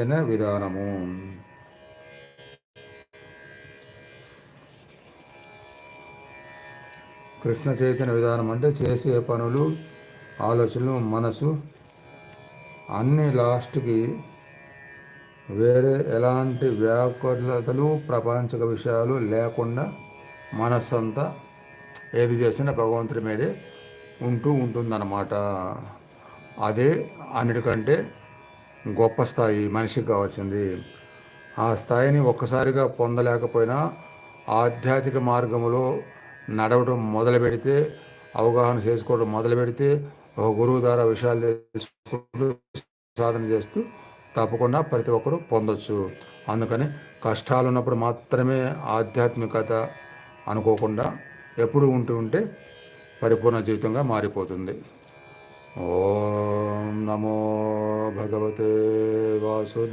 విధానము. కృష్ణ చైతన్య విధానం అంటే చేసే పనులు, ఆలోచనలు, మనసు అన్ని లాస్ట్కి వేరే ఎలాంటి వ్యాకులతలు, ప్రపంచక విషయాలు లేకుండా మనస్సంతా ఏది చేసినా భగవంతుడి మీదే ఉంటుందన్నమాట. అదే అన్నిటికంటే గొప్ప స్థాయి మనిషికి కావాల్సింది. ఆ స్థాయిని ఒక్కసారిగా పొందలేకపోయినా ఆధ్యాత్మిక మార్గంలో నడవడం మొదలు పెడితే, అవగాహన చేసుకోవడం మొదలు పెడితే, ఒక గురువు ద్వారా విషయాలు తెలుసుకుంటూ సాధన చేస్తూ తప్పకుండా ప్రతి ఒక్కరూ పొందొచ్చు. అందుకని కష్టాలు ఉన్నప్పుడు మాత్రమే ఆధ్యాత్మికత అనుకోకుండా ఎప్పుడు ఉంటే పరిపూర్ణ జీవితంగా మారిపోతుంది. ఓం నమో భగవతే వాసుదేవాయ.